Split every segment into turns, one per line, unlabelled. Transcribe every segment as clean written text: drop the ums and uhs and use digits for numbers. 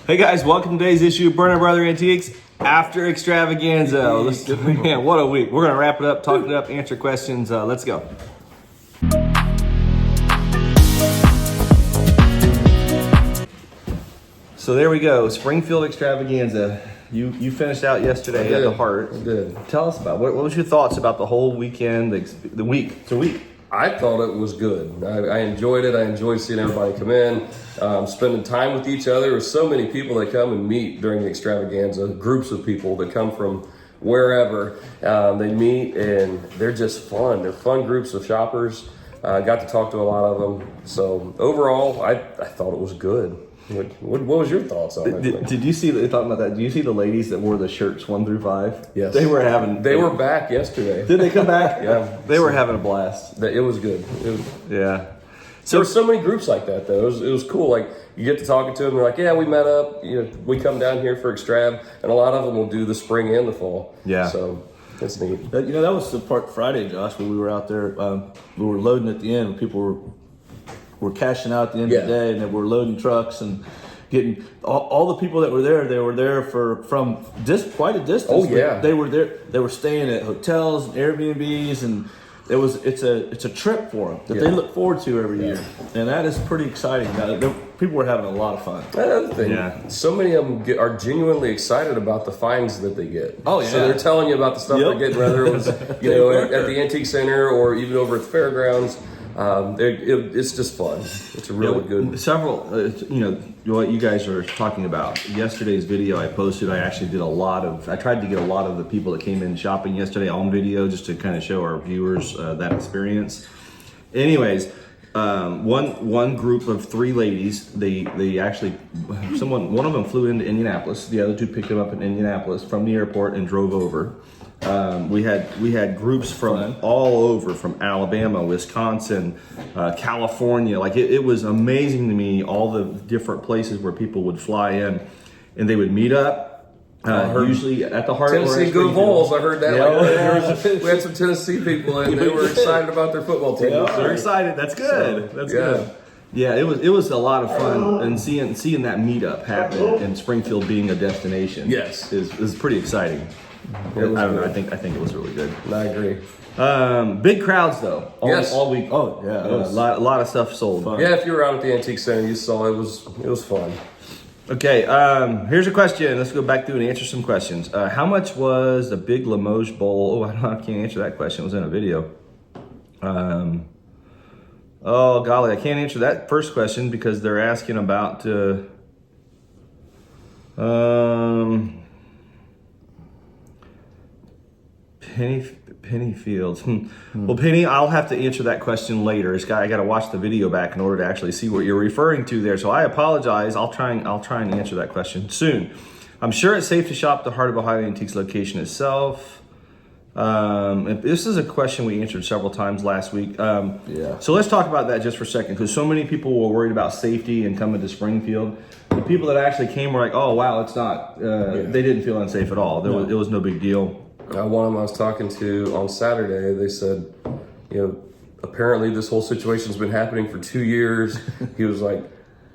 Hey guys, welcome to today's issue of Burner Brother Antiques after Extravaganza. Man, what a week. We're going to wrap it up, talk it up, answer questions. Let's go. So there we go, Springfield Extravaganza. You finished out yesterday at the Heart.
I did.
Tell us about what was your thoughts about the whole weekend, the week? It's a week.
I thought it was good. I enjoyed it. I enjoyed seeing everybody come in, spending time with each other. There's so many people that come and meet during the Extravaganza, groups of people that come from wherever. They meet and they're just fun. They're fun groups of shoppers. I got to talk to a lot of them. So overall, I thought it was good. What was your thoughts on it?
Did you see, talking about that, do you see the ladies that wore the shirts 1 through 5?
Yes.
They were
back yesterday.
Did they come back?
Yeah.
They were having a blast.
It was good.
Yeah.
There were so many groups like that, though. It was cool. Like, you get to talking to them, they're like, yeah, we met up. We come down here for Extrav, and a lot of them will do the spring and the fall.
Yeah.
So it's neat.
That was the part Friday, Josh, when we were out there. We were loading at the end. People were cashing out at the end of the day, and then we're loading trucks and getting all the people that were there. They were there from quite a distance.
Oh yeah,
they were there. They were staying at hotels and Airbnbs, and it's a trip for them that they look forward to every year, and that is pretty exciting. People were having a lot of fun.
Another thing, so many of them are genuinely excited about the finds that they get.
Oh yeah,
so they're telling you about the stuff they're getting, whether it was at the antique center or even over at the fairgrounds. It's just fun. It's a really good.
Several, what you guys are talking about. Yesterday's video I posted, I actually did I tried to get a lot of the people that came in shopping yesterday on video just to kind of show our viewers that experience. Anyways, one group of 3 ladies, they actually, one of them flew into Indianapolis. The other 2 picked them up in Indianapolis from the airport and drove over. We had groups from all over, from Alabama, Wisconsin, California. Like it was amazing to me, all the different places where people would fly in and they would meet up. Usually at the Heart.
Tennessee Go Vols, I heard that. We had some Tennessee people and they were excited about their football team.
Yeah, they're excited. That's good. That's good. Yeah, it was a lot of fun, and seeing that meetup happen and Springfield being a destination.
Yes,
is pretty exciting. I don't know. I think it was really good.
I agree.
Big crowds though. All week.
Oh yeah,
a lot of stuff sold.
Fun. Yeah, if you were out at the antique center, you saw it was fun.
Okay, here's a question. Let's go back through and answer some questions. How much was the big Limoges bowl? Oh, I can't answer that question. It was in a video. Oh golly, I can't answer that first question because they're asking about Penny Fields. Well, Penny, I'll have to answer that question later. I got to watch the video back in order to actually see what you're referring to there. So I apologize. I'll try and answer that question soon. I'm sure it's safe to shop the Heart of Ohio Antiques location itself. This is a question we answered several times last week. So let's talk about that just for a second, because so many people were worried about safety and coming to Springfield. The people that actually came were like, "Oh wow, it's not." They didn't feel unsafe at all. It was no big deal.
One of them I was talking to on Saturday, they said, apparently this whole situation's been happening for 2 years. He was like,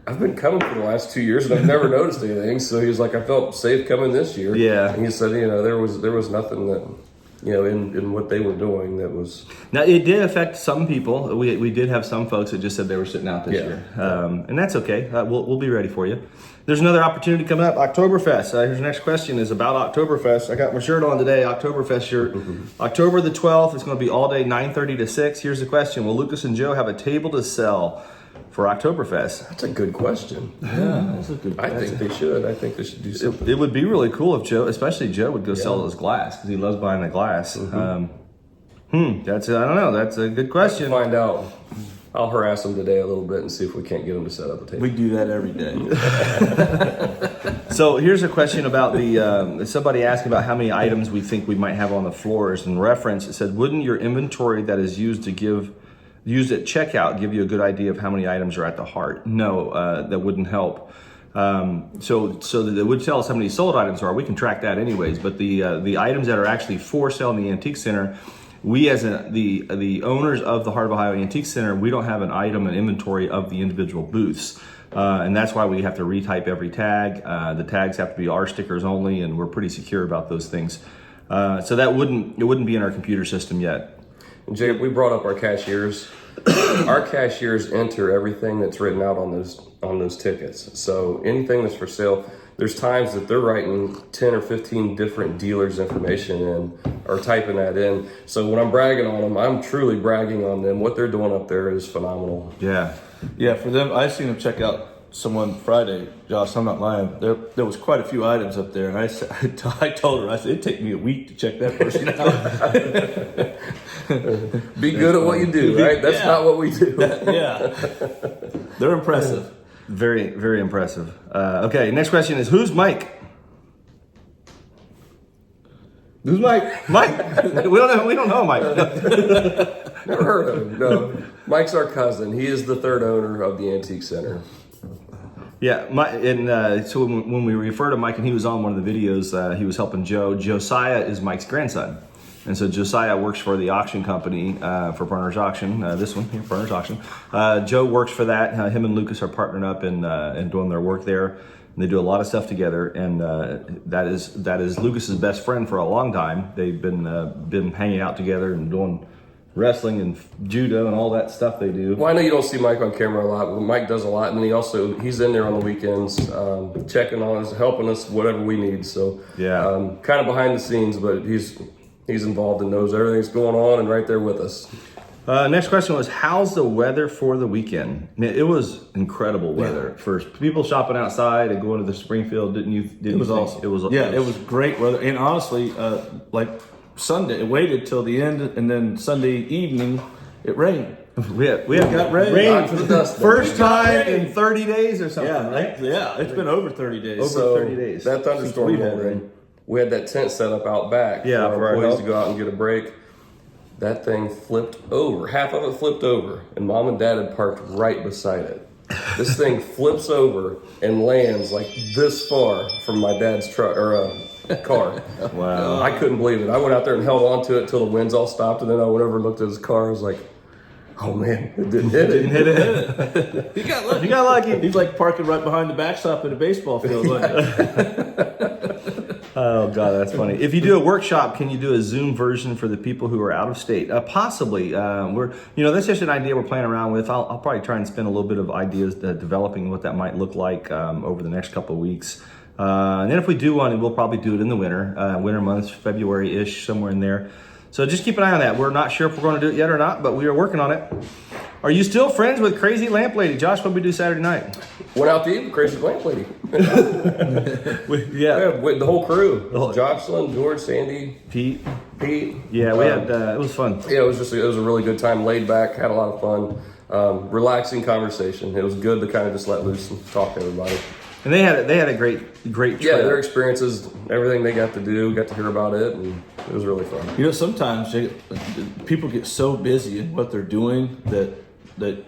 I've been coming for the last 2 years and I've never noticed anything. So he was like, I felt safe coming this year.
Yeah.
And he said, there was nothing that, in what they were doing that was.
Now it did affect some people. We did have some folks that just said they were sitting out this year, and that's okay. We'll be ready for you. There's another opportunity coming up, Octoberfest. Here's the next question is about Octoberfest. I got my shirt on today, Octoberfest shirt. October the 12th, it's going to be all day, 9:30 to 6. Here's the question: will Lucas and Joe have a table to sell for Oktoberfest?
That's a good question.
Yeah, that's a good question.
I think they should. I think they should do something.
It would be really cool if Joe, especially Joe, would go sell his glass because he loves buying the glass. I don't know. That's a good question.
Find out. I'll harass him today a little bit and see if we can't get him to set up a table.
We do that every day.
So here's a question about somebody asking about how many items we think we might have on the floors. In reference, it said, wouldn't your inventory that is used at checkout give you a good idea of how many items are at the Heart? No, that wouldn't help. So that it would tell us how many sold items are. We can track that anyways, but the items that are actually for sale in the Antique Center, we as the owners of the Heart of Ohio Antique Center, we don't have an inventory of the individual booths. And that's why we have to retype every tag. The tags have to be our stickers only, and we're pretty secure about those things. So it wouldn't be in our computer system yet.
And Jacob, we brought up our cashiers. Our cashiers enter everything that's written out on those tickets. So anything that's for sale, there's times that they're writing 10 or 15 different dealers' information in or typing that in. So when I'm bragging on them, I'm truly bragging on them. What they're doing up there is phenomenal.
Yeah.
Yeah, for them, I seen them check out someone Friday. Josh, I'm not lying. There was quite a few items up there, and I told her, I said, it'd take me a week to check that person out.
Be good at what you do, right? That's not what we do.
Yeah. They're impressive.
Very, very impressive. Okay, next question is, who's Mike? Who's Mike? Mike? We don't know Mike.
Never heard of him. No. Mike's our cousin. He is the third owner of the Antique Center.
Yeah, so when we refer to Mike, and he was on one of the videos, he was helping Joe. Josiah is Mike's grandson. And so Josiah works for the auction company, for Brenner's Auction, this one here, Brenner's Auction. Joe works for that. Him and Lucas are partnering up and doing their work there. And they do a lot of stuff together. And that is Lucas's best friend for a long time. They've been hanging out together and doing wrestling and judo and all that stuff they do.
Well, I know you don't see Mike on camera a lot, but Mike does a lot. And then he's in there on the weekends, checking on us, helping us, whatever we need. So
yeah,
kind of behind the scenes, but he's involved and knows everything's going on and right there with us.
Next question was, how's the weather for the weekend? Man, it was incredible weather. For people shopping outside and going to the Springfield, it was awesome. It was
great weather. And honestly, like Sunday, it waited till the end, and then Sunday evening, it rained.
We got rain for the dust. First time in 30 days or something, right?
Yeah, it's been over 30 days.
Over
30 days.
That thunderstorm had rain. We had that tent set up out back
for
our employees to go out and get a break. That thing flipped over. Half of it flipped over, and Mom and Dad had parked right beside it. This thing flips over and lands like this far from my dad's truck or car.
Wow.
I couldn't believe it. I went out there and held on to it till the winds all stopped, and then I went over and looked at his car. I was like, oh man, it didn't hit it.
He got lucky.
You got lucky.
He's like parking right behind the backstop at a baseball field.
Oh God, that's funny. If you do a workshop, can you do a Zoom version for the people who are out of state? Possibly. That's just an idea we're playing around with. I'll probably try and spend a little bit of ideas developing what that might look like over the next couple of weeks. And then if we do one, we'll probably do it in the winter months, February-ish, somewhere in there. So just keep an eye on that. We're not sure if we're going to do it yet or not, but we are working on it. Are you still friends with Crazy Lamp Lady? Josh, what did we do Saturday night?
Went out to eat with Crazy Lamp Lady. With the whole crew. Jocelyn, George, Sandy,
Pete.
Yeah,
we had, it was fun.
Yeah, it was a really good time, laid back, had a lot of fun, relaxing conversation. It was good to kind of just let loose and talk to everybody.
And they had a great trip.
Yeah, their experiences, everything they got to do, got to hear about it, and it was really fun.
You know, sometimes people get so busy in what they're doing that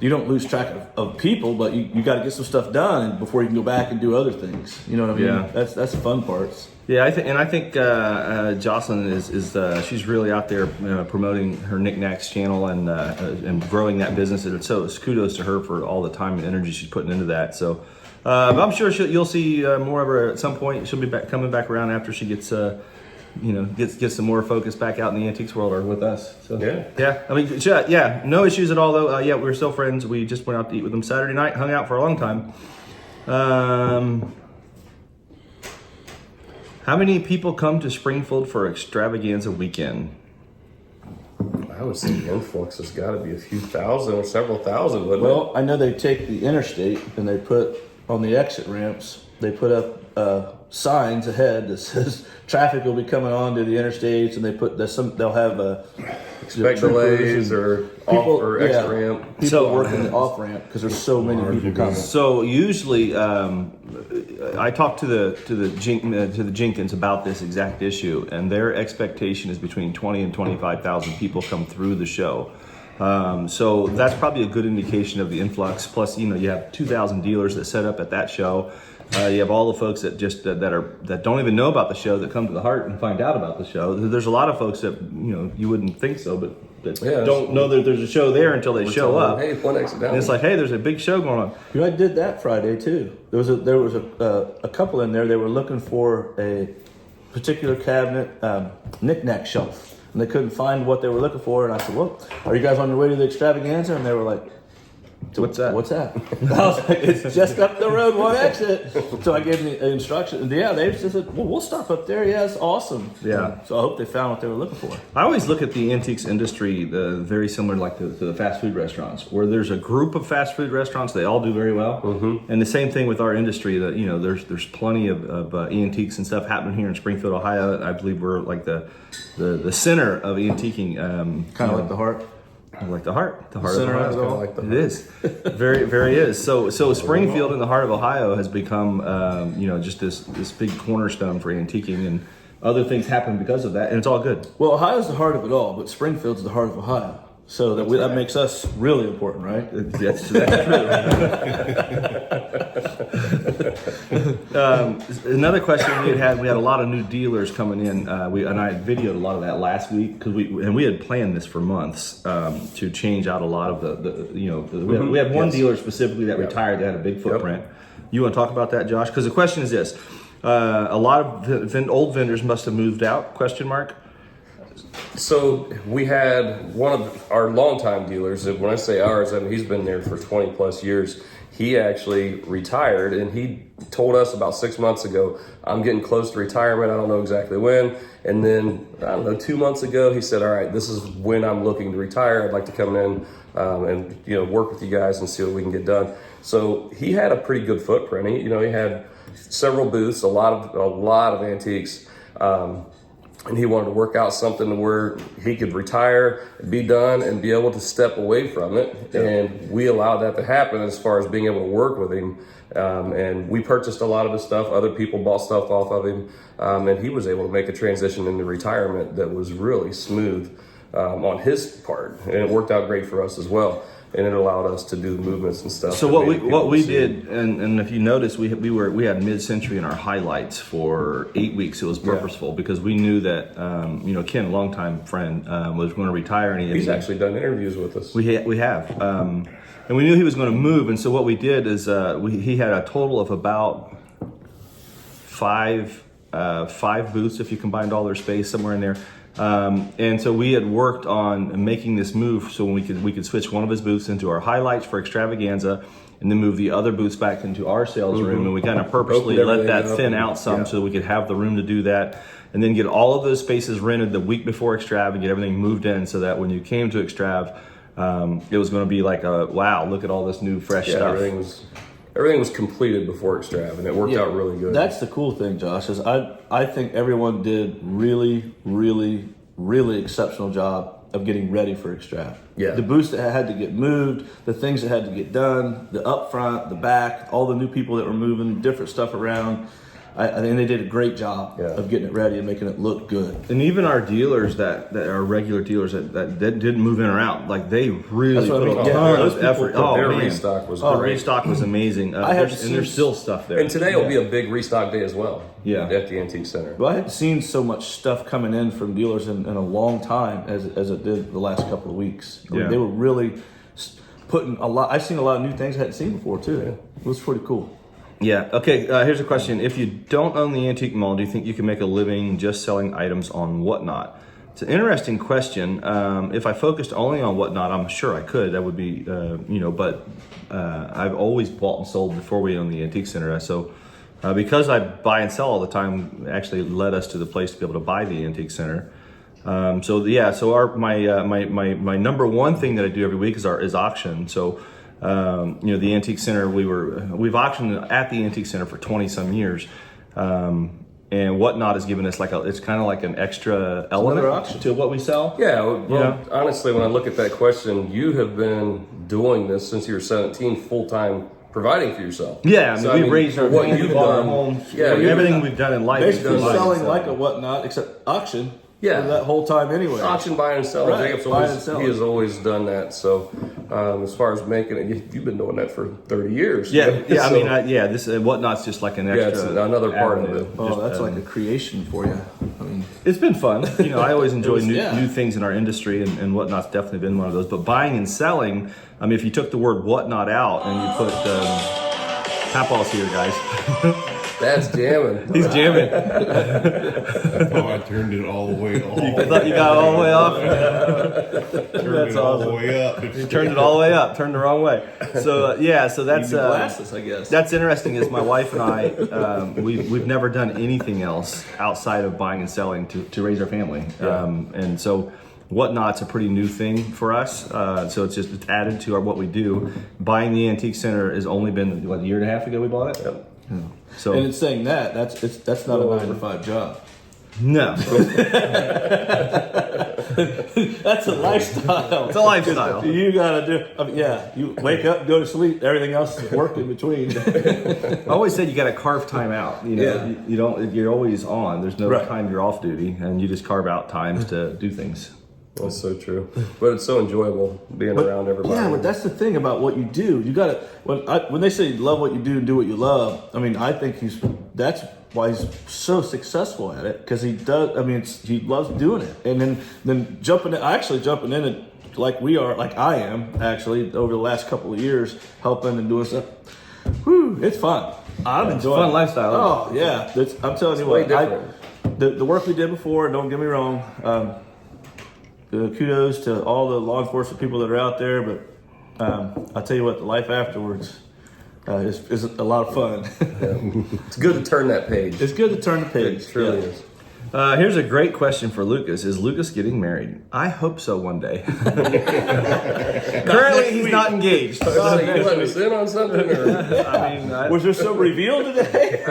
you don't lose track of people, but you got to get some stuff done before you can go back and do other things. You know what I mean?
Yeah.
That's the fun parts.
Yeah, I think Jocelyn is she's really out there promoting her Knickknacks channel and growing that business. And so it's kudos to her for all the time and energy she's putting into that. So but I'm sure you'll see more of her at some point. She'll be coming back around after she gets gets some more focus back out in the antiques world or with us. So yeah. I mean, yeah, no issues at all though. Yeah, we're still friends. We just went out to eat with them Saturday night, hung out for a long time. How many people come to Springfield for Extravaganza weekend?
I would say the influx has got to be a few thousand or several thousand, wouldn't it?
Well, I know they take the interstate and they put on the exit ramps, they put up signs ahead that says traffic will be coming on to the interstates, and they'll have
expect delays or exit ramp.
People working the off ramp because there's so many people coming.
So usually, I talked to the Jenkins about this exact issue, and their expectation is between 20 and 25,000 people come through the show. So that's probably a good indication of the influx. Plus, you have 2,000 dealers that set up at that show. You have all the folks that just that don't even know about the show that come to the Heart and find out about the show. There's a lot of folks that you wouldn't think so, but that
Yeah,
don't know that there's a show there until they show up.
Hey, one exit down.
And it's like, hey, there's a big show going on.
You know, I did that Friday too. There was a couple in there. They were looking for a particular cabinet knick-knack shelf, and they couldn't find what they were looking for. And I said, "Well, are you guys on your way to the Extravaganza?" And they were like,
What's that?
What's that? And I was like, it's just up the road, one exit. So I gave them the instruction. And yeah, they just said, well, we'll stop up there. Yeah, it's awesome.
Yeah.
So I hope they found what they were looking for.
I always look at the antiques industry very similar like to the fast food restaurants, where there's a group of fast food restaurants, they all do very well. Mm-hmm. And the same thing with our industry, that, you know, there's plenty of antiques and stuff happening here in Springfield, Ohio. I believe we're like the center of antiquing.
Kind of like the heart.
Like the heart of
Center
Ohio.
of it all.
Like the
It is very is. So Springfield in the heart of Ohio has become just this big cornerstone for antiquing, and other things happen because of that, and it's all good.
Well, Ohio's the heart of it all, but Springfield's the heart of Ohio. So that makes us really important, right?
That's true. Another question we had a lot of new dealers coming in. I had videoed a lot of that last week because we had planned this for months to change out a lot of we had one dealer specifically that retired that had a big footprint. You want to talk about that, Josh? Because the question is this: a lot of old vendors must have moved out? Question mark.
So we had one of our longtime dealers, and when I say ours, I mean he's been there for 20 plus years. He actually retired, and he told us about 6 months ago, I'm getting close to retirement. I don't know exactly when. And then, 2 months ago, he said, all right, this is when I'm looking to retire. I'd like to come in and work with you guys and see what we can get done. So he had a pretty good footprint. He had several booths, a lot of antiques. And he wanted to work out something where he could retire, be done, and be able to step away from it. Yeah. And we allowed that to happen as far as being able to work with him. And we purchased a lot of his stuff. Other people bought stuff off of him. And he was able to make a transition into retirement that was really smooth on his part. And it worked out great for us as well. And it allowed us to do the movements and stuff.
So what we did, and if you notice, we had mid-century in our highlights for 8 weeks. It was purposeful because we knew that Ken, a longtime friend, was going to retire, and
he's actually done interviews with us.
We have, and we knew he was going to move, and so what we did is he had a total of about five booths if you combined all their space, somewhere in there. And so we had worked on making this move so we could switch one of his booths into our highlights for Extravaganza, and then move the other booths back into our sales room. And we kind of purposely let that thin out some so that we could have the room to do that, and then get all of those spaces rented the week before Extrav and get everything moved in so that when you came to Extrav, it was going to be like wow, look at all this new fresh stuff.
Everything was completed before Extrav, and it worked out really good.
That's the cool thing, Josh, is I think everyone did really, really, really exceptional job of getting ready for Extrav.
Yeah.
The booths that had to get moved, the things that had to get done, the up front, the back, all the new people that were moving, different stuff around. I think they did a great job of getting it ready and making it look good.
And even our dealers that are regular dealers that didn't move in or out, like they really put a ton of effort.
Their restock was great.
Restock was amazing. There's still stuff there.
And today will be a big restock day as well.
Yeah.
At the Antique Center.
Well, I hadn't seen so much stuff coming in from dealers in a long time as it did the last couple of weeks. I mean, they were really putting a lot. I've seen a lot of new things I hadn't seen before too. Yeah. It was pretty cool.
Yeah. Okay. Here's a question. If you don't own the antique mall, do you think you can make a living just selling items on Whatnot? It's an interesting question. If I focused only on Whatnot, I'm sure I could. That would be, but I've always bought and sold before we owned the antique center. So because I buy and sell all the time, actually led us to the place to be able to buy the antique center. So my number one thing that I do every week is auction. So. The Antique Center, we've auctioned at the Antique Center for 20 some years. And Whatnot has given us it's kind of like an extra element to what we sell.
Yeah. Well, honestly, when I look at that question, you have been doing this since you were 17 full-time providing for yourself.
Yeah. We've raised our
you've done,
home. Yeah. Everything we've done in life.
Basically selling like a Whatnot, except auction.
Yeah.
for that whole time anyway.
Auction, buying and selling.
Right,
Jacob's
buying
always,
and selling.
he has always done that. So as far as making it, you've been doing that for 30 years.
Yeah, yeah.
So,
This Whatnot's just like an extra.
it's another part of
avenue.
it.
Oh, that's like a creation for you. I mean,
It's been fun. I always enjoy
yeah.
new things in our industry, and Whatnot's definitely been one of those. But buying and selling, if you took the word Whatnot out and you put Papaw's here, guys.
That's jamming.
He's jamming.
I turned it all the way off.
I thought you got it all the way off.
Turned
That's
it all the
awesome.
way up.
You turned it all the way up. Turned the wrong way. So so that's
glasses, I guess.
That's interesting. Is my wife and I we've never done anything else outside of buying and selling to raise our family, and so. Whatnot's a pretty new thing for us, so it's added to what we do. Buying the antique center has only been a year and a half ago we bought it.
Yep.
Yeah. So
and it's saying that's not a 9-to-5 job.
no,
That's a lifestyle.
it's a lifestyle.
You gotta do. You wake up, go to sleep. Everything else is work in between.
I always said you got to carve time out.
Yeah.
You don't. You're always on. There's no
Right.
time you're off duty, and you just carve out times to do things.
That's so true. But it's so enjoyable being around everybody.
Yeah, but that's the thing about what you do. You gotta when they say love what you do and do what you love. I think that's why he's so successful at it, because he does. He loves doing it, and then jumping in it like I am actually over the last couple of years helping and doing stuff. Whew, it's fun. I'm enjoying
fun
it.
lifestyle.
Oh yeah, I'm telling you
way
what.
different.
The work we did before. Don't get me wrong. Kudos to all the law enforcement people that are out there, but I'll tell you what, the life afterwards is a lot of fun.
It's good to turn that page.
It's good to turn the page.
It truly
Yeah.
is.
Here's a great question for Lucas. Is Lucas getting married? I hope so one day. Currently, he's not engaged.
Sonny, you letting us in on something? Or?
Was there some reveal today?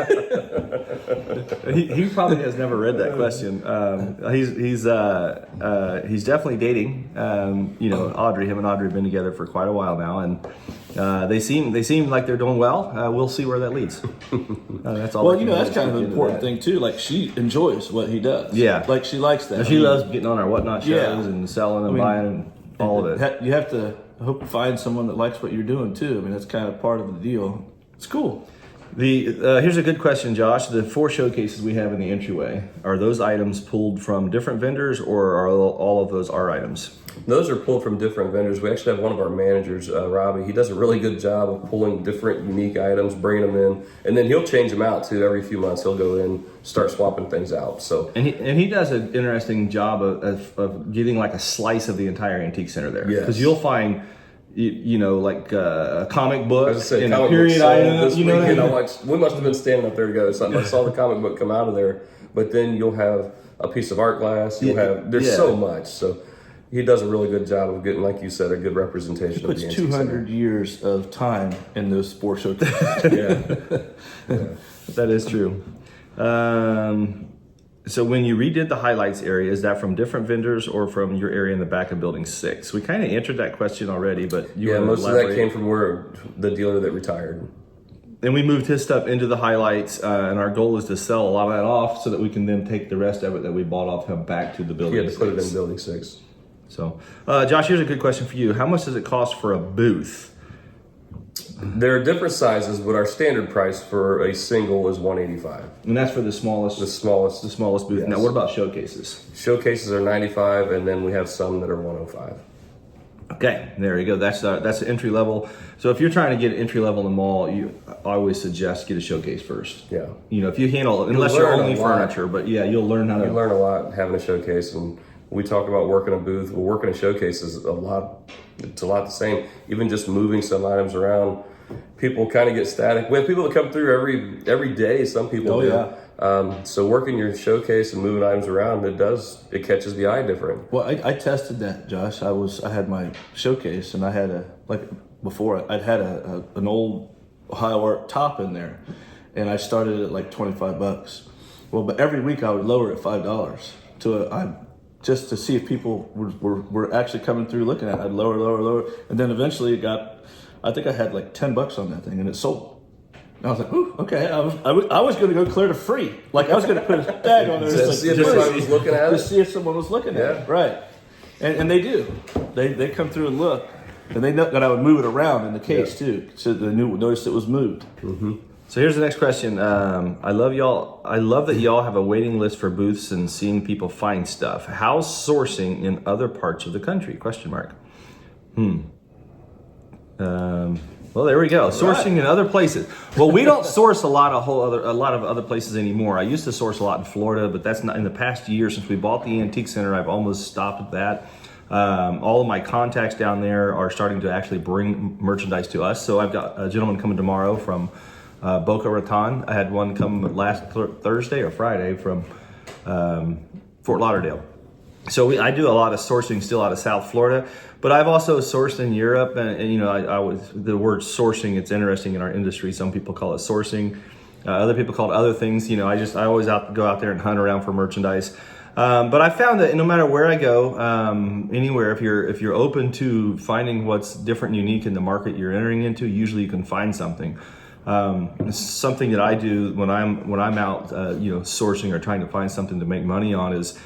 He probably has never read that question. He's definitely dating. Audrey. Him and Audrey have been together for quite a while now, and they seem like they're doing well. We'll see where that leads. That's all.
Well, that's kind of an important thing too. Like, she enjoys what he does.
Yeah.
Like, she likes that.
She loves getting on our Whatnot shows
Yeah.
and selling and buying all of it.
You have to find someone that likes what you're doing too. That's kind of part of the deal. It's cool.
Here's a good question, Josh. The 4 showcases we have in the entryway, are those items pulled from different vendors, or are all of those our items?
Those are pulled from different vendors. We actually have one of our managers, Robbie. He does a really good job of pulling different unique items, bringing them in, and then he'll change them out too. Every few months, he'll go in, start swapping things out. So,
And he does an interesting job of getting like a slice of the entire antique center there.
Yes.
Because you'll find, like a comic book
as I said,
and a
comic
period
book sold
item.
this
You know what I
weekend.
mean?
We must have been standing up there together. Something. I saw the comic book come out of there, but then you'll have a piece of art glass. There's so much. So he does a really good job of getting, like you said, a good representation of
Puts
the antique
200 years of time in those 4 showcases.
center. Yeah.
That is true. So when you redid the highlights area, is that from different vendors or from your area in the back of Building 6? We kind of answered that question already, but you
Yeah,
want to
most of that
elaborate?
came from where the dealer that retired.
And we moved his stuff into the highlights, and our goal is to sell a lot of that off so that we can then take the rest of it that we bought off him back to the
He
Building
had to put it
6.
in Building 6.
So, Josh, here's a good question for you. How much does it cost for a booth?
There are different sizes, but our standard price for a single is $185.
And that's for the smallest.
The smallest.
The smallest booth.
Yes.
Now, what about showcases?
Showcases are $95, and then we have some that are $105.
Okay, there you go. That's the entry level. So if you're trying to get entry level in the mall, I always suggest get a showcase first.
Yeah.
If you handle it, unless you're
learn
only
a lot.
furniture, but yeah, you'll learn how to.
You learn a lot having a showcase, and we talk about working a booth. Well, working a showcase is a lot. It's a lot the same. Even just moving some items around, people kind of get static. We have people that come through every day. Some people do.
yeah.
So working your showcase and moving items around, it catches the eye different.
Well, I tested that, Josh. I had my showcase, and I had I'd had an old Ohio Art top in there, and I started at like $25. Well, but every week I would lower it $5 just to see if people were actually coming through looking at it. I'd lower, and then eventually I think I had like $10 on that thing, and it sold. I was like, ooh, okay. I was going to go clear to free. Like I was going to put a tag on there.
To see if somebody was looking at
to
it?
see if someone was looking at it. Right. And they do. They come through and look. And they know that I would move it around in the case too. So they noticed it was moved.
Mm-hmm.
So here's the next question. I love y'all. I love that y'all have a waiting list for booths and seeing people find stuff. How's sourcing in other parts of the country? Question mark. Well, there we go. Sourcing in other places. Well, we don't source a lot of other places anymore. I used to source a lot in Florida, but that's not in the past year since we bought the antique center. I've almost stopped at that. All of my contacts down there are starting to actually bring merchandise to us. So I've got a gentleman coming tomorrow from Boca Raton. I had one come last Thursday or Friday from Fort Lauderdale. So I do a lot of sourcing still out of South Florida, but I've also sourced in Europe, and you know, I was the word sourcing. It's interesting in our industry. Some people call it sourcing, other people call it other things. You know, I always go out there and hunt around for merchandise. But I found that no matter where I go, anywhere, if you're open to finding what's different and unique in the market you're entering into, usually you can find something. Something that I do when I'm out, sourcing or trying to find something to make money on is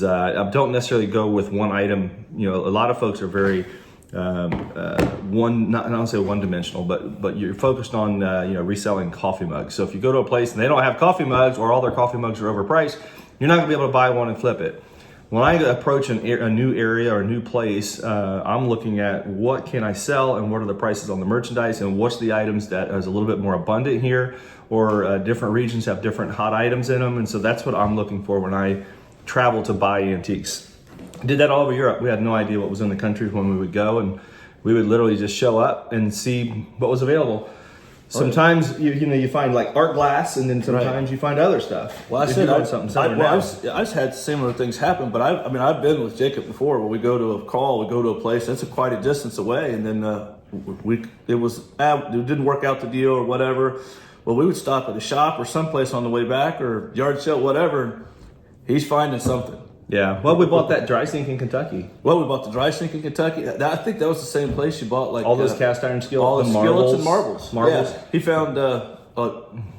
I don't necessarily go with one item. You know, a lot of folks are very not say one dimensional, but you're focused on reselling coffee mugs. So if you go to a place and they don't have coffee mugs or all their coffee mugs are overpriced, you're not gonna be able to buy one and flip it. When I approach a new area or a new place, I'm looking at what can I sell and what are the prices on the merchandise and what's the items that is a little bit more abundant here, or different regions have different hot items in them. And so that's what I'm looking for when I travel to buy antiques. Did that all over Europe. We had no idea what was in the country when we would go, and we would literally just show up and see what was available. Sometimes you find like art glass, and then sometimes you find other stuff.
Well, I've had similar things happen, but I've been with Jacob before where we go to a call, we go to a place that's quite a distance away, and then it didn't work out the deal or whatever. Well, we would stop at a shop or someplace on the way back or yard sale, whatever. He's finding something.
Yeah. Well, we bought that dry sink in Kentucky.
Well, we bought the dry sink in Kentucky. I think that was the same place you bought like
all those cast iron skillets,
all the skillets and marbles.
Marbles.
Yeah. He found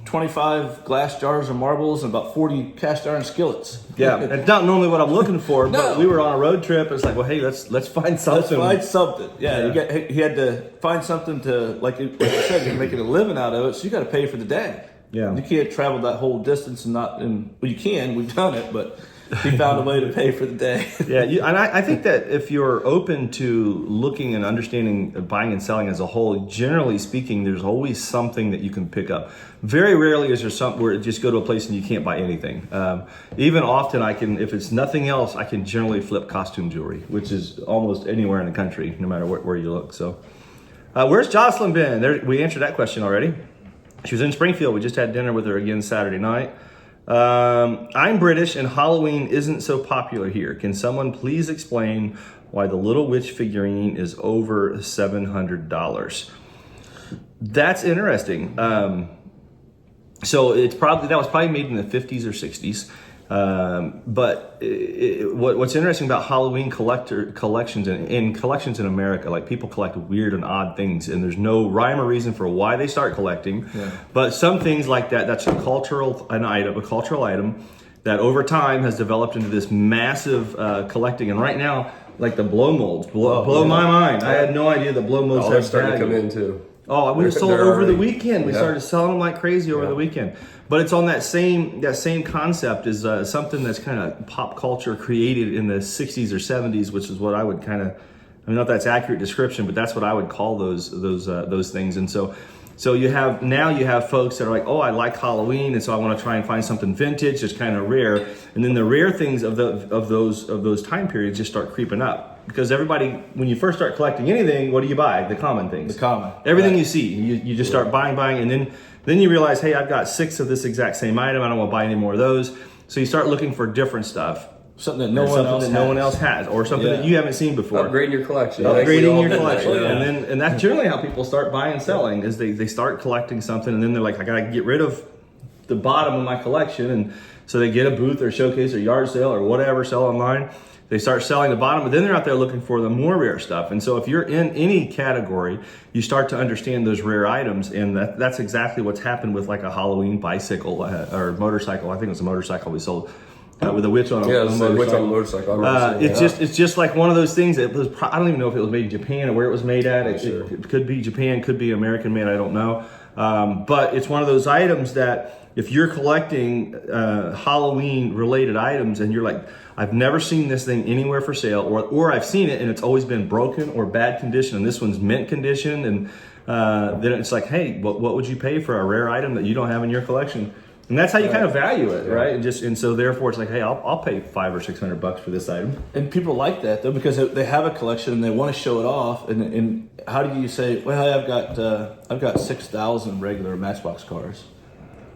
25 glass jars of marbles and about 40 cast iron skillets.
Yeah, it's not normally what I'm looking for, but we were on a road trip. It's like, well, hey, let's find something.
Let's find something. Yeah. He had to find something to, like you said, you're making a living out of it, so you got to pay for the day.
Yeah.
You can't travel that whole distance well, you can. We've done it, but he found a way to pay for the day.
Yeah, and I think that if you're open to looking and understanding buying and selling as a whole, generally speaking, there's always something that you can pick up. Very rarely is there something where just go to a place and you can't buy anything. Even often if it's nothing else, I can generally flip costume jewelry, which is almost anywhere in the country, no matter where you look. So, where's Jocelyn been? We answered that question already. She was in Springfield. We just had dinner with her again Saturday night. I'm British and Halloween isn't so popular here. Can someone please explain why the Little Witch figurine is over $700? That's interesting. So that was probably made in the 50s or 60s. But what's interesting about Halloween collections and collections in America, like people collect weird and odd things, and there's no rhyme or reason for why they start collecting. Yeah. But some things like that's a cultural item that over time has developed into this massive collecting. And right now, like the blow molds blow my mind. I had no idea the blow molds
have started to come in too.
Oh, we sold over the weekend. We started selling them like crazy over the weekend. But it's on that same concept as something that's kind of pop culture created in the 60s or 70s, which is what I would kind of, I don't know if that's accurate description, but that's what I would call those things. And so you have folks that are like, oh, I like Halloween, and so I want to try and find something vintage, it's kind of rare. And then the rare things of those time periods just start creeping up. Because everybody, when you first start collecting anything, what do you buy? The common things. Everything you see, you just start buying, and then you realize, hey, I've got 6 of this exact same item. I don't want to buy any more of those. So you start looking for different stuff.
Something that no one else has,
or something that you haven't seen before.
Upgrading your collection.
And that's generally how people start buying and selling, is they start collecting something, and then they're like, I gotta get rid of the bottom of my collection, and so they get a booth or showcase or yard sale or whatever, sell online. They start selling the bottom, but then they're out there looking for the more rare stuff. And so if you're in any category, you start to understand those rare items, and that's exactly what's happened with like a Halloween bicycle or motorcycle. I think it was a motorcycle we sold with a witch on a motorcycle.
Witch on a motorcycle.
It's just like one of those things. It was, I don't even know if it was made in Japan or where it was made at. It could be Japan, could be American made. I don't know. But it's one of those items that if you're collecting Halloween related items and you're like, I've never seen this thing anywhere for sale, or I've seen it and it's always been broken or bad condition, and this one's mint condition, and then it's like, hey, what would you pay for a rare item that you don't have in your collection? And that's how you kind of value it, right? And so therefore it's like, hey, I'll pay $500 or $600 for this item.
And people like that though, because they have a collection and they want to show it off. And how do you say, well, I've got 6,000 regular Matchbox cars?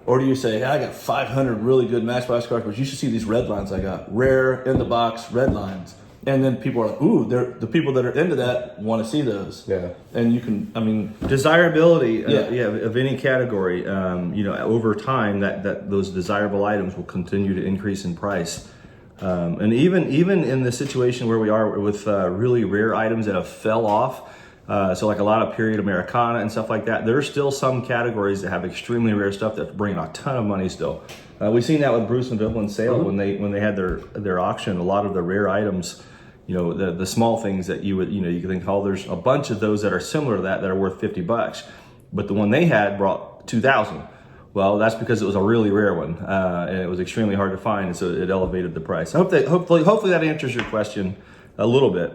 Or do you say, hey, I got 500 really good Matchbox cars, but you should see these red lines I got. Rare, in the box, red lines. And then people are like, ooh, the people that are into that want to see those.
Yeah.
And you can, I mean.
Desirability of any category, over time, that those desirable items will continue to increase in price. And even in the situation where we are with really rare items that have fell off, so like a lot of period Americana and stuff like that, there are still some categories that have extremely rare stuff that bring a ton of money still. We've seen that with Bruce and Vivlin's sale when they had their auction. A lot of the rare items, the small things that you can think, oh, there's a bunch of those that are similar to that are worth $50, but the one they had brought 2,000. Well, that's because it was a really rare one, and it was extremely hard to find, and so it elevated the price. I hope that hopefully that answers your question a little bit.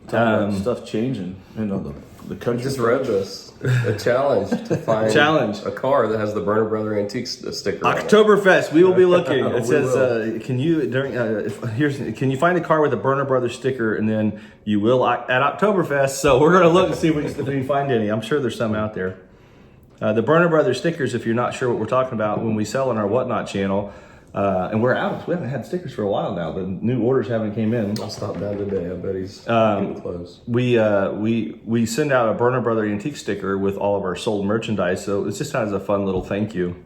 Stuff changing, the country.
I just read this. A challenge to find a car that has the Burner Brother Antique sticker on it.
Octoberfest, we will be looking. It says, can you find a car with a Burner Brothers sticker, and then you will at Octoberfest. So we're going to look and see if we can find any. I'm sure there's some out there. The Burner Brothers stickers, if you're not sure what we're talking about, when we sell on our Whatnot channel, and we're out. We haven't had stickers for a while now. The new orders haven't came in.
I'll stop down today. I bet he's getting close.
We send out a Burner Brother Antique sticker with all of our sold merchandise. So it's just kind of a fun little thank you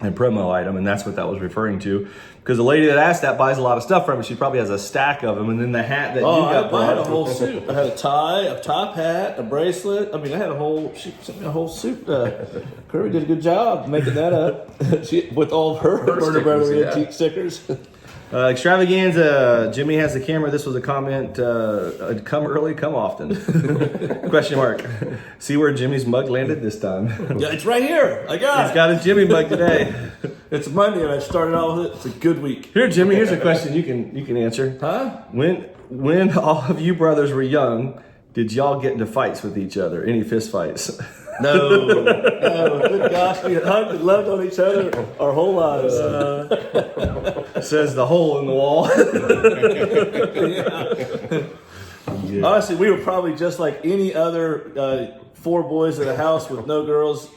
and promo item, and that's what that was referring to. Because the lady that asked that buys a lot of stuff from me. She probably has a stack of them, and then the hat that you got.
I had a whole suit. I had a tie, a top hat, a bracelet. I mean, I had she sent me a whole suit. Curry did a good job making that up with all of her Burner Brother Antique stickers.
Extravaganza, Jimmy has the camera. This was a comment, come early, come often. Question mark. See where Jimmy's mug landed this time?
Yeah, it's right here. I got it.
He's got his Jimmy mug today.
It's Monday and I started out with it. It's a good week.
Here, Jimmy, here's a question you can answer.
Huh?
When all of you brothers were young, did y'all get into fights with each other? Any fist fights?
No. Good gosh, we hugged and loved on each other our whole lives.
Says the hole in the wall.
Yeah. Honestly, we were probably just like any other 4 boys in a house with no girls.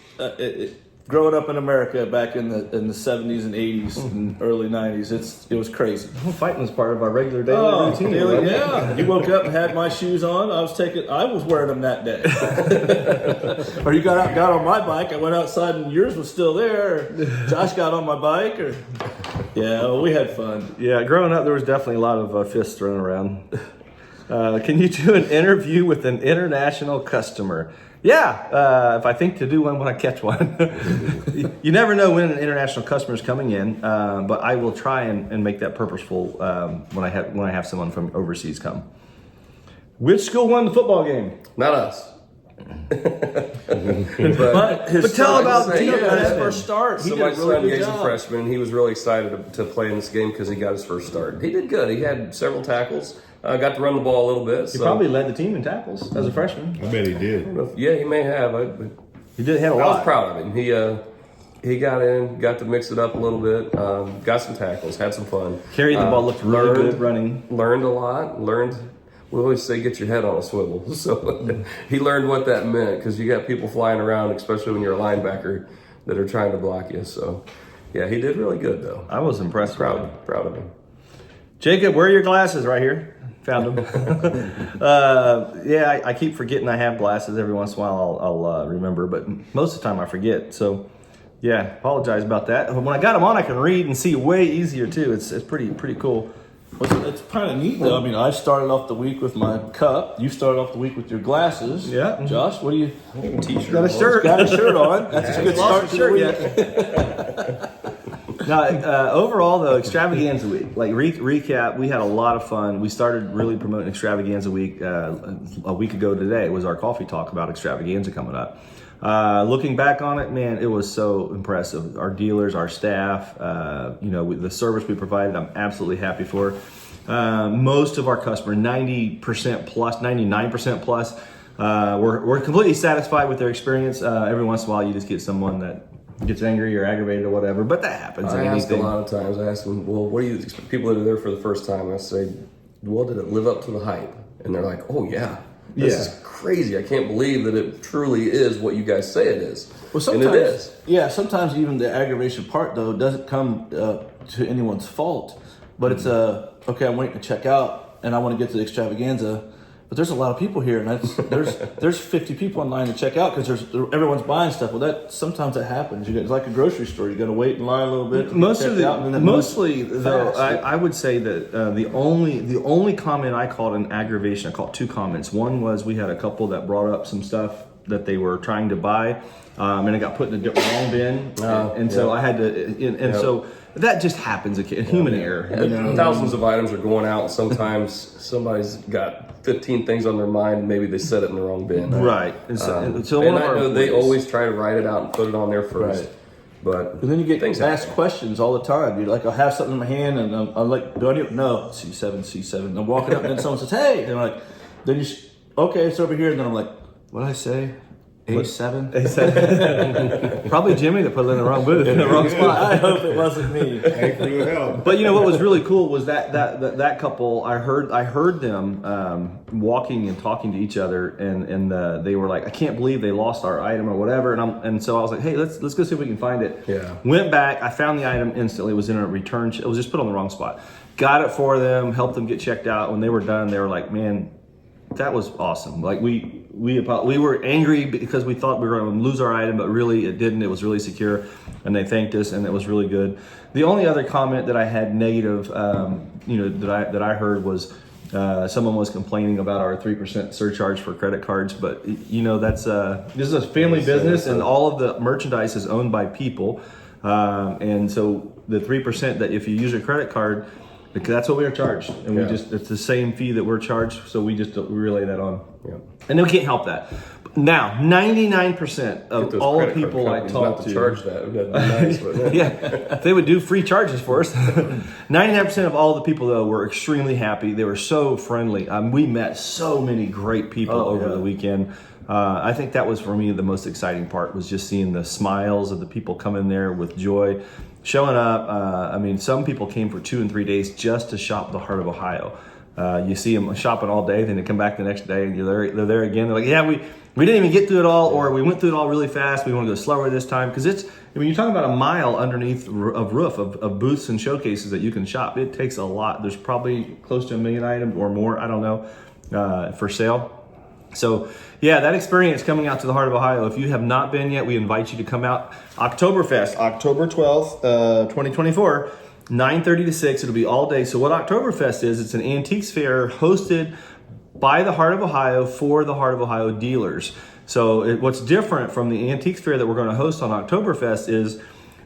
Growing up in America back in the 70s and 80s and early 90s, it was crazy.
Well, fighting was part of our regular daily routine.
Yeah. You woke up and had my shoes on. I was wearing them that day. Or you got on my bike. I went outside and yours was still there. Josh got on my bike. We had fun.
Yeah, growing up there was definitely a lot of fists thrown around. Can you do an interview with an international customer? Yeah, if I think to do one when I catch one. You never know when an international customer is coming in, but I will try and make that purposeful when I have someone from overseas come. Which school won the football game?
Not us.
But tell about his first start. He did a
my
really
son
good
Gabe's
job.
a freshman, and he was really excited to play in this game because he got his first start. He did good. He had several tackles. Got to run the ball a little bit.
He probably led the team in tackles as a freshman.
I bet he did.
Yeah, he may have.
He did have a lot.
I was proud of him. He got in, got to mix it up a little bit, got some tackles, had some fun.
Carried the ball, looked really good running.
Learned a lot. We always say get your head on a swivel. So he learned what that meant because you got people flying around, especially when you're a linebacker, that are trying to block you. So yeah, he did really good though.
I was impressed.
Proud of him.
Jacob, where are your glasses? Right here. Found them. I keep forgetting I have glasses. Every once in a while I'll remember, but most of the time I forget. So yeah, apologize about that. When I got them on, I can read and see way easier too. It's pretty cool.
Well, it's kind of neat though. I mean, I started off the week with my cup. You started off the week with your glasses.
Yeah.
Josh, what do you?
T-shirt.
Got a shirt.
Got a shirt on. That's a good start to the week.
No, overall though, Extravaganza Week. Like recap, we had a lot of fun. We started really promoting Extravaganza Week a week ago today. It was our coffee talk about Extravaganza coming up. Looking back on it, man, it was so impressive. Our dealers, our staff, the service we provided, I'm absolutely happy for. Most of our customers, 90% plus, 99% plus, we're completely satisfied with their experience. Every once in a while, you just get someone that gets angry or aggravated or whatever, but that happens.
I ask a lot of times, I ask them, well, what do you expect? People that are there for the first time, I say, well, did it live up to the hype? And they're like, oh yeah, this is crazy. I can't believe that it truly is what you guys say it is.
Well, sometimes,
and it is.
Yeah, sometimes even the aggravation part though doesn't come to anyone's fault, but it's okay. I'm waiting to check out, and I want to get to the Extravaganza, but there's a lot of people here, and there's 50 people in line to check out because everyone's buying stuff. Well, sometimes that happens. It's like a grocery store. You got to wait in line a little bit.
Mostly though, I would say that the only comment I called an aggravation. I called two comments. One was we had a couple that brought up some stuff that they were trying to buy, and it got put in the wrong bin, so I had to, so that just happens. Human error.
Thousands of items are going out, and sometimes somebody's got 15 things on their mind. Maybe they set it in the wrong bin.
Right.
And I know they always try to write it out and put it on there first.
Right.
But
then you get asked questions all the time. You're like, I'll have something in my hand, and I'm like, do I need? No, C7. I'm walking up, and then someone says, hey, and I'm like, then okay, it's over here, and then I'm like, what did I say? A7?
Probably Jimmy that put it in the wrong booth, in the wrong spot.
I hope it wasn't me.
But what was really cool was that couple. I heard them walking and talking to each other, and they were like, I can't believe they lost our item or whatever. And so I was like, hey, let's go see if we can find it.
Yeah.
Went back. I found the item instantly. It was in a return. It was just put on the wrong spot. Got it for them. Helped them get checked out. When they were done, they were like, man, that was awesome. Like we were angry because we thought we were going to lose our item, but really it didn't. It was really secure, and they thanked us, and it was really good. The only other comment that I had negative, that I heard was someone was complaining about our 3% surcharge for credit cards, but that's this is a family business, and all of the merchandise is owned by people, and so the 3% that if you use a credit card, because that's what we are charged, and it's the same fee that we're charged, so we relay that on. Yeah. And then we can't help that. Now, 99% of all the people I talk to
charge that. That'd be nice, but
if they would do free charges for us. 99% of all the people though were extremely happy. They were so friendly. We met so many great people over the weekend. I think that was for me the most exciting part, was just seeing the smiles of the people coming there with joy, showing up. Some people came for 2 and 3 days just to shop the heart of Ohio. You see them shopping all day, then they come back the next day and they're there again. They're like, yeah, we didn't even get through it all, or we went through it all really fast. We want to go slower this time, because you're talking about a mile underneath of roof of booths and showcases that you can shop. It takes a lot. There's probably close to 1 million items or more, I don't know, for sale. So yeah, that experience coming out to the heart of Ohio, if you have not been yet, we invite you to come out. Octoberfest, October 12th, 2024, 9:30 to 6. It'll be all day. So what Octoberfest is, it's an antiques fair hosted by the Heart of Ohio for the Heart of Ohio dealers. So what's different from the antiques fair that we're going to host on Octoberfest is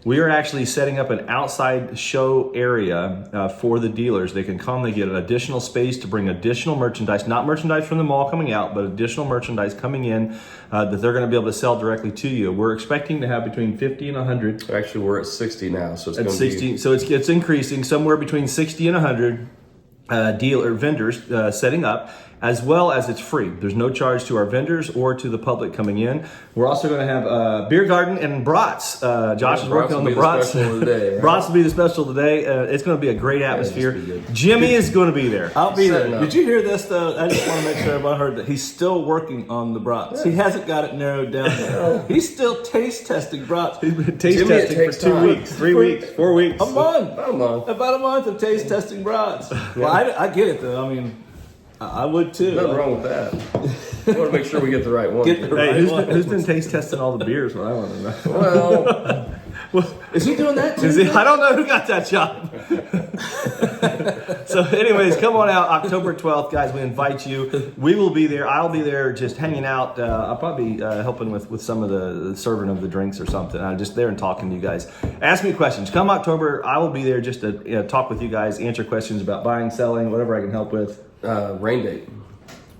we are actually setting up an outside show area for the dealers. They can come, they get an additional space to bring additional merchandise, not merchandise from the mall coming out, but additional merchandise coming in that they're going to be able to sell directly to you. We're expecting to have between 50 and 100.
Actually, we're at 60 now, so it's going to
60. So it's increasing, somewhere between 60 and 100 dealer vendors setting up, as well as it's free. There's no charge to our vendors or to the public coming in. We're also going to have beer garden and brats. Josh is working on the brats. Brats will be the special today. It's going to be a great atmosphere. Jimmy is going to be there.
I'll be there. Did you hear this though? I just want to make sure everybody heard that he's still working on the brats. He hasn't got it narrowed down yet. He's still taste testing brats.
He's been taste testing for 2 weeks, 3 weeks, 4 weeks.
A month. About a month of taste testing brats. Well, I get it though. I would too.
Nothing wrong with that. I want to make sure we get the right one.
Who's been taste testing all the beers? What I want to know.
Well, is he doing that too?
I don't know who got that job. So anyways, come on out October 12th, guys. We invite you. We will be there. I'll be there just hanging out. I'll probably be helping with some of the serving of the drinks or something. I'm just there and talking to you guys. Ask me questions. Come October, I will be there just to talk with you guys, answer questions about buying, selling, whatever I can help with.
Rain date.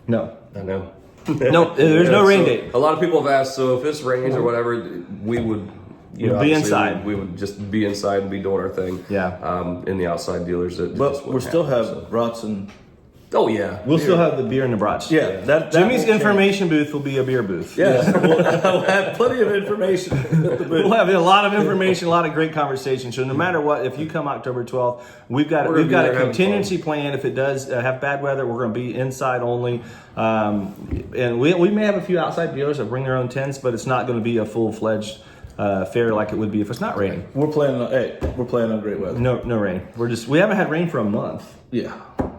No.
I know.
No, there's no rain date.
A lot of people have asked, so if it's rains or whatever, we would
Be
obviously
inside.
We would just be inside and be doing our thing.
Yeah.
In the outside dealers.
But we still have brats and
Oh yeah.
We'll still have the beer and the brats.
yeah. That
Jimmy's
won't change.
information booth will be a beer booth.
Yeah, we'll have plenty of information.
We'll have a lot of information, a lot of great conversations. So no matter what, if you come October 12th, we've got
We're gonna be
a
there having
contingency plan. If it does have bad weather, we're going to be inside only, and we may have a few outside dealers that bring their own tents, but it's not going to be a full-fledged fair like it would be if it's not raining.
We're planning on great weather.
No rain. We haven't had rain for a month.
Yeah.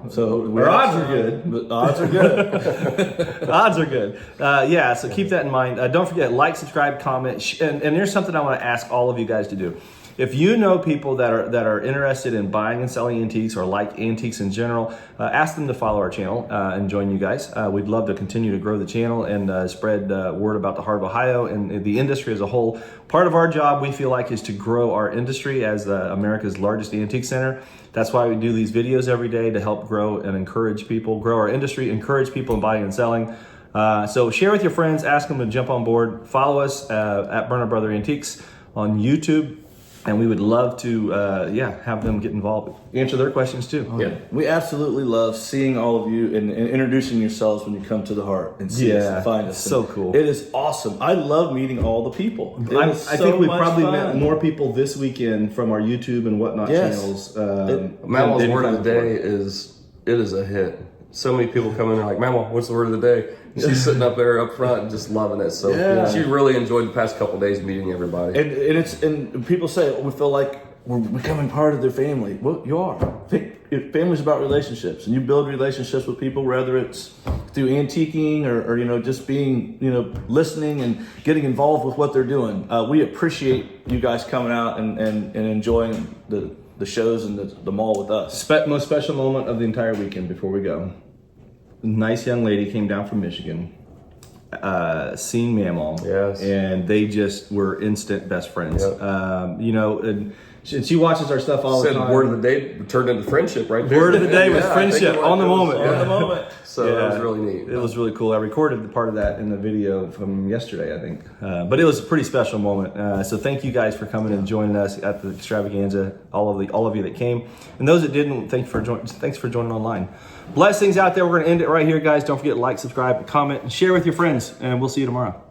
So
Our odds are good.
But odds are good.
Odds are good. Yeah, so keep that in mind. Don't forget, like, subscribe, comment, and there's something I want to ask all of you guys to do. If you know people that are interested in buying and selling antiques or like antiques in general, ask them to follow our channel and join you guys. We'd love to continue to grow the channel and spread word about the heart of Ohio and the industry as a whole. Part of our job, we feel like, is to grow our industry as America's largest antique center. That's why we do these videos every day, to help grow and encourage people, grow our industry, encourage people in buying and selling. So share with your friends, ask them to jump on board. Follow us at Burner Brother Antiques on YouTube. And we would love to, have them get involved, answer their questions too.
Yeah.
We absolutely love seeing all of you and introducing yourselves when you come to the heart and see us and find us.
So cool.
It is awesome. I love meeting all the people.
I think we probably met more people this weekend from our YouTube and whatnot channels.
Mama's word of the day is a hit. So many people come in and are like, Mama, what's the word of the day? And she's sitting up there up front and just loving it. So she really enjoyed the past couple of days meeting everybody.
And people say, we feel like we're becoming part of their family. Well, you are. Family's about relationships, and you build relationships with people, whether it's through antiquing or just being, listening and getting involved with what they're doing. We appreciate you guys coming out and enjoying the shows and the mall with us.
Most special moment of the entire weekend before we go. Nice young lady came down from Michigan, seen Mamaw,
Yes.
and they just were instant best friends.
Yep.
And she watches our stuff all the
Said
time.
word of the day turned into friendship right there.
Word of the day was
I
friendship
think it
on the
was
moment.
On the moment.
So that was really neat.
It was really cool. I recorded the part of that in the video from yesterday, I think. But it was a pretty special moment. So thank you guys for coming and joining us at the Extravaganza. All of you that came, and those that didn't, thanks for joining online. Blessings out there. We're going to end it right here, guys. Don't forget to like, subscribe, comment, and share with your friends. And we'll see you tomorrow.